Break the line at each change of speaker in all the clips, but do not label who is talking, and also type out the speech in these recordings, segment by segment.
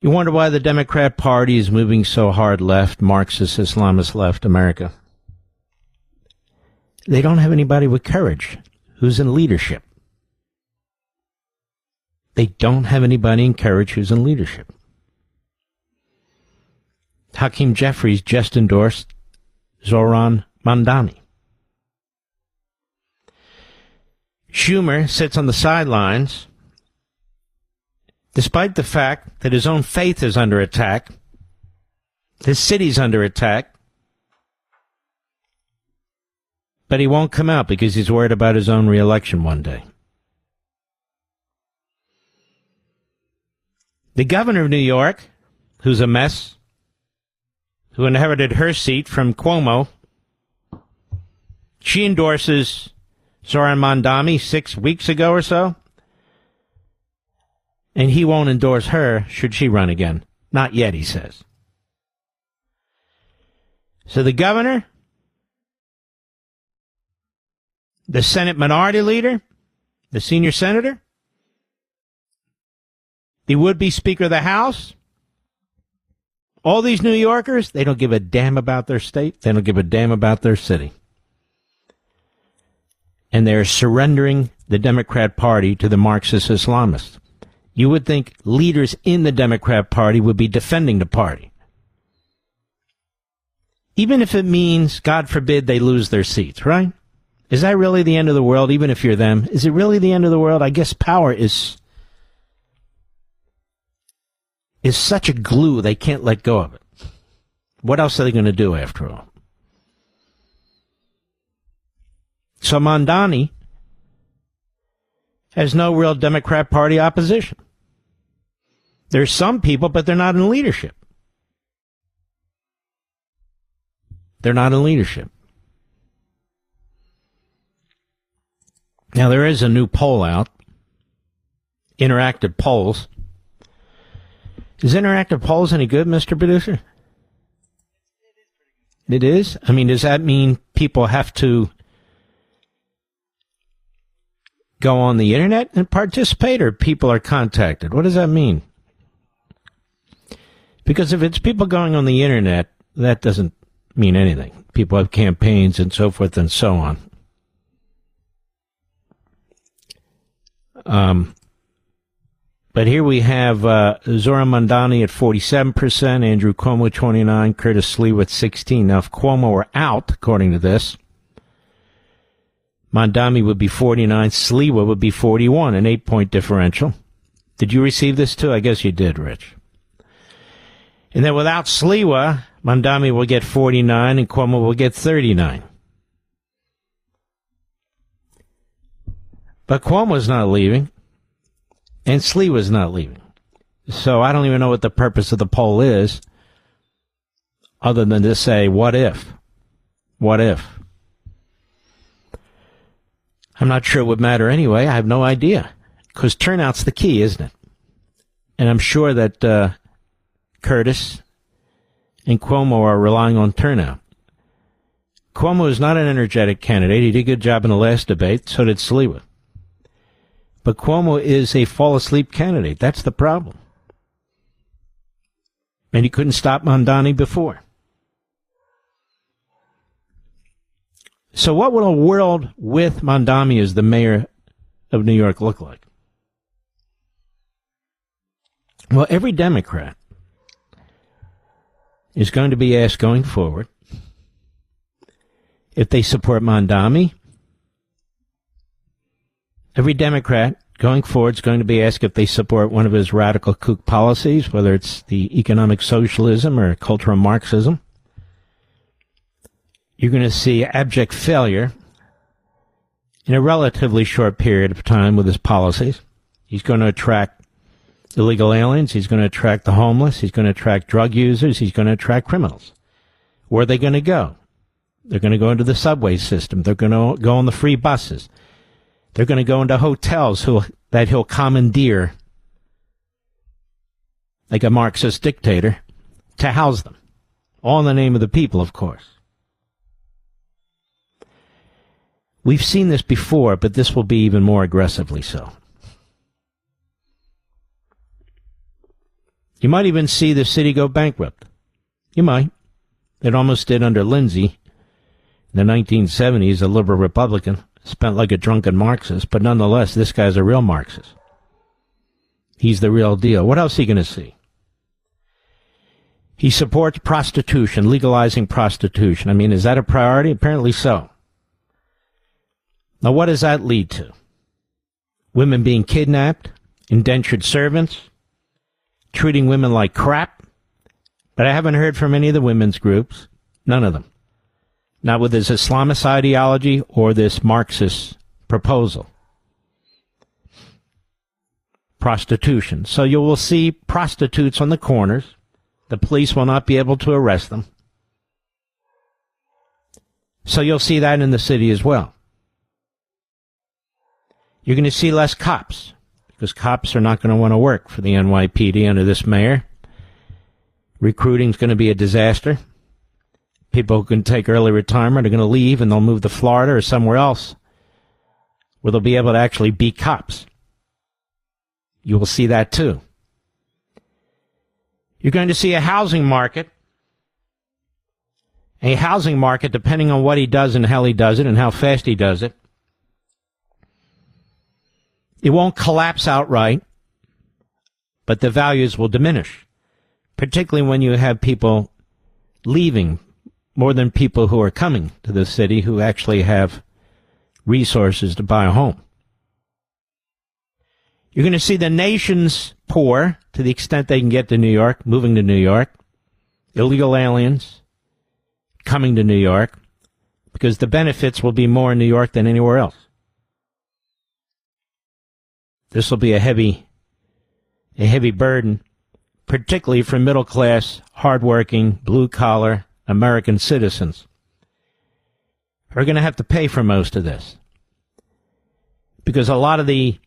You wonder why the Democrat Party is moving so hard left, Marxist, Islamist left America. They don't have anybody with courage who's in leadership. They don't have anybody in courage who's in leadership. Hakeem Jeffries just endorsed Zohran Mamdani. Schumer sits on the sidelines despite the fact that his own faith is under attack, his city's under attack, but he won't come out because he's worried about his own reelection one day. The governor of New York, who's a mess, who inherited her seat from Cuomo, she endorses Zohran Mamdani 6 weeks ago or so, and he won't endorse her should she run again. Not yet, he says. So the governor, the Senate Minority Leader, the senior senator, the would-be Speaker of the House, all these New Yorkers, they don't give a damn about their state. They don't give a damn about their city. And they're surrendering the Democrat Party to the Marxist Islamists. You would think leaders in the Democrat Party would be defending the party. Even if it means, God forbid, they lose their seats, right? Is that really the end of the world, even if you're them? Is it really the end of the world? I guess power is such a glue they can't let go of it. What else are they going to do after all? So Mamdani has no real Democrat Party opposition. There's some people, but they're not in leadership. They're not in leadership. Now, there is a new poll out, Interactive Polls. Is Interactive Polls any good, Mr. Producer? It is? I mean, does that mean people have to go on the internet and participate, or people are contacted? What does that mean? Because if it's people going on the internet, that doesn't mean anything. People have campaigns and so forth and so on. But here we have Zohran Mamdani at 47%, Andrew Cuomo 29%, Curtis Sliwa at 16%. Now, if Cuomo were out, according to this, Mamdani would be 49%, Sliwa would be 41%, an 8-point differential. Did you receive this too? I guess you did, Rich. And then without Sliwa, Mamdani will get 49% and Cuomo will get 39%. But Cuomo's not leaving. And Sliwa's not leaving. So I don't even know what the purpose of the poll is, other than to say, what if? What if? I'm not sure it would matter anyway. I have no idea. Because turnout's the key, isn't it? And I'm sure that Curtis and Cuomo are relying on turnout. Cuomo is not an energetic candidate. He did a good job in the last debate. So did Sliwa. But Cuomo is a fall-asleep candidate. That's the problem. And he couldn't stop Mamdani before. So what would a world with Mamdani as the mayor of New York look like? Well, every Democrat is going to be asked going forward if they support Mamdani. Every Democrat going forward is going to be asked if they support one of his radical kook policies, whether it's the economic socialism or cultural Marxism. You're going to see abject failure in a relatively short period of time with his policies. He's going to attract illegal aliens. He's going to attract the homeless. He's going to attract drug users. He's going to attract criminals. Where are they going to go? They're going to go into the subway system. They're going to go on the free buses. They're going to go into hotels that he'll commandeer, like a Marxist dictator, to house them. All in the name of the people, of course. We've seen this before, but this will be even more aggressively so. You might even see the city go bankrupt. You might. It almost did under Lindsay in the 1970s, a liberal Republican, spent like a drunken Marxist, but nonetheless, this guy's a real Marxist. He's the real deal. What else are you going to see? He supports prostitution, legalizing prostitution. I mean, is that a priority? Apparently so. Now, what does that lead to? Women being kidnapped, indentured servants, treating women like crap. But I haven't heard from any of the women's groups. None of them. Not with this Islamist ideology or this Marxist proposal. Prostitution. So you will see prostitutes on the corners. The police will not be able to arrest them. So you'll see that in the city as well. You're going to see less cops, because cops are not going to want to work for the NYPD under this mayor. Recruiting's going to be a disaster. People who can take early retirement are going to leave, and they'll move to Florida or somewhere else where they'll be able to actually be cops. You will see that too. You're going to see a housing market. A housing market, depending on what he does and how he does it and how fast he does it. It won't collapse outright, but the values will diminish, particularly when you have people leaving more than people who are coming to the city who actually have resources to buy a home. You're going to see the nation's poor, to the extent they can get to New York, moving to New York, illegal aliens coming to New York, because the benefits will be more in New York than anywhere else. This will be a heavy burden, particularly for middle-class, hardworking, blue-collar American citizens who are going to have to pay for most of this. Because a lot of the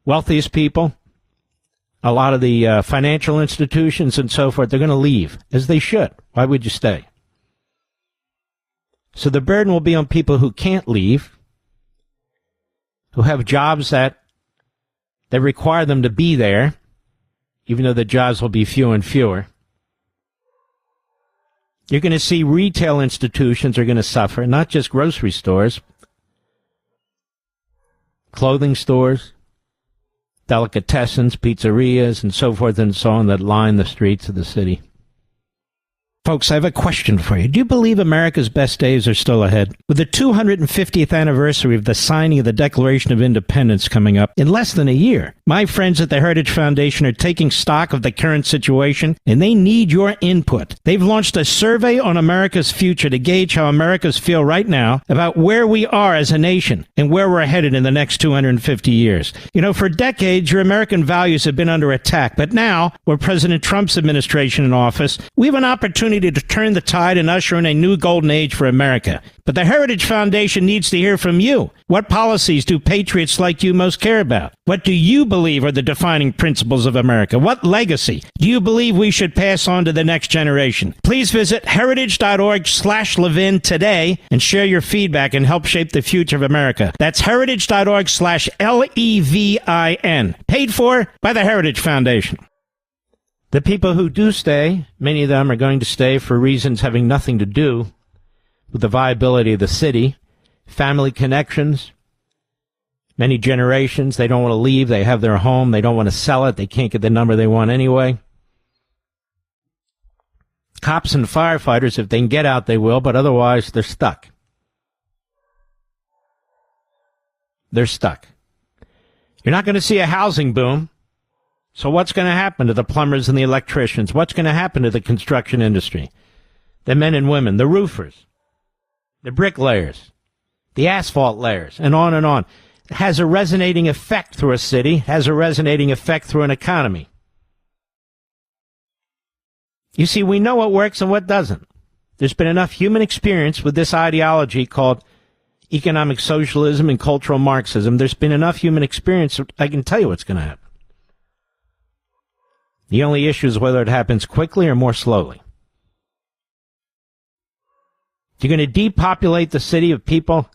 wealthiest people, a lot of the financial institutions and so forth, they're going to leave, as they should. Why would you stay? So the burden will be on people who can't leave, who have jobs that require them to be there, even though the jobs will be fewer and fewer. You're going to see retail institutions are going to suffer, not just grocery stores, clothing stores, delicatessens, pizzerias, and so forth and so on that line the streets of the city. Folks, I have a question for you. Do you believe America's best days are still ahead? With the 250th anniversary of the signing of the Declaration of Independence coming up in less than a year, my friends at the Heritage Foundation are taking stock of the current situation, and they need your input. They've launched a survey on America's future to gauge how Americans feel right now about where we are as a nation and where we're headed in the next 250 years. You know, for decades, your American values have been under attack, but now, with President Trump's administration in office, we have an opportunity to turn the tide and usher in a new golden age for America. But the Heritage Foundation needs to hear from you. What policies do patriots like you most care about? What do you believe are the defining principles of America? What legacy do you believe we should pass on to the next generation? Please visit heritage.org/Levin today and share your feedback and help shape the future of America. That's heritage.org/LEVIN. Paid for by the Heritage Foundation. The people who do stay, many of them are going to stay for reasons having nothing to do with the viability of the city, family connections, many generations. They don't want to leave. They have their home. They don't want to sell it. They can't get the number they want anyway. Cops and firefighters, if they can get out, they will, but otherwise they're stuck. They're stuck. You're not going to see a housing boom. So what's going to happen to the plumbers and the electricians? What's going to happen to the construction industry? The men and women, the roofers, the bricklayers, the asphalt layers, and on and on. It has a resonating effect through a city, has a resonating effect through an economy. You see, we know what works and what doesn't. There's been enough human experience with this ideology called economic socialism and cultural Marxism. There's been enough human experience, I can tell you what's going to happen. The only issue is whether it happens quickly or more slowly. You're going to depopulate the city of people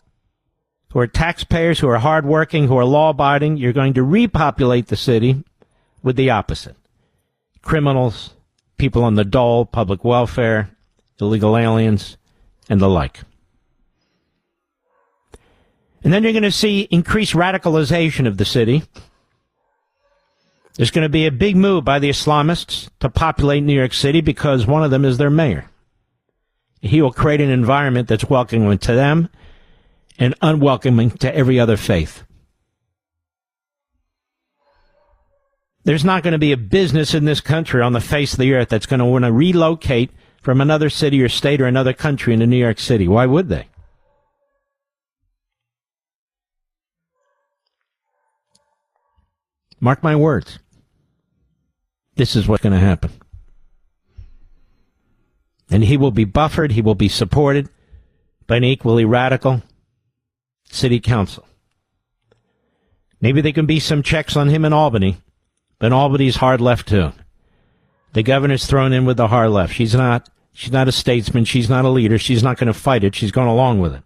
who are taxpayers, who are hardworking, who are law-abiding. You're going to repopulate the city with the opposite. Criminals, people on the dole, public welfare, illegal aliens, and the like. And then you're going to see increased radicalization of the city. There's going to be a big move by the Islamists to populate New York City because one of them is their mayor. He will create an environment that's welcoming to them and unwelcoming to every other faith. There's not going to be a business in this country on the face of the earth that's going to want to relocate from another city or state or another country into New York City. Why would they? Mark my words. This is what's going to happen. And he will be buffered, he will be supported by an equally radical city council. Maybe there can be some checks on him in Albany, but Albany's hard left too. The governor's thrown in with the hard left. She's not a statesman, she's not a leader, she's not going to fight it, she's going along with it.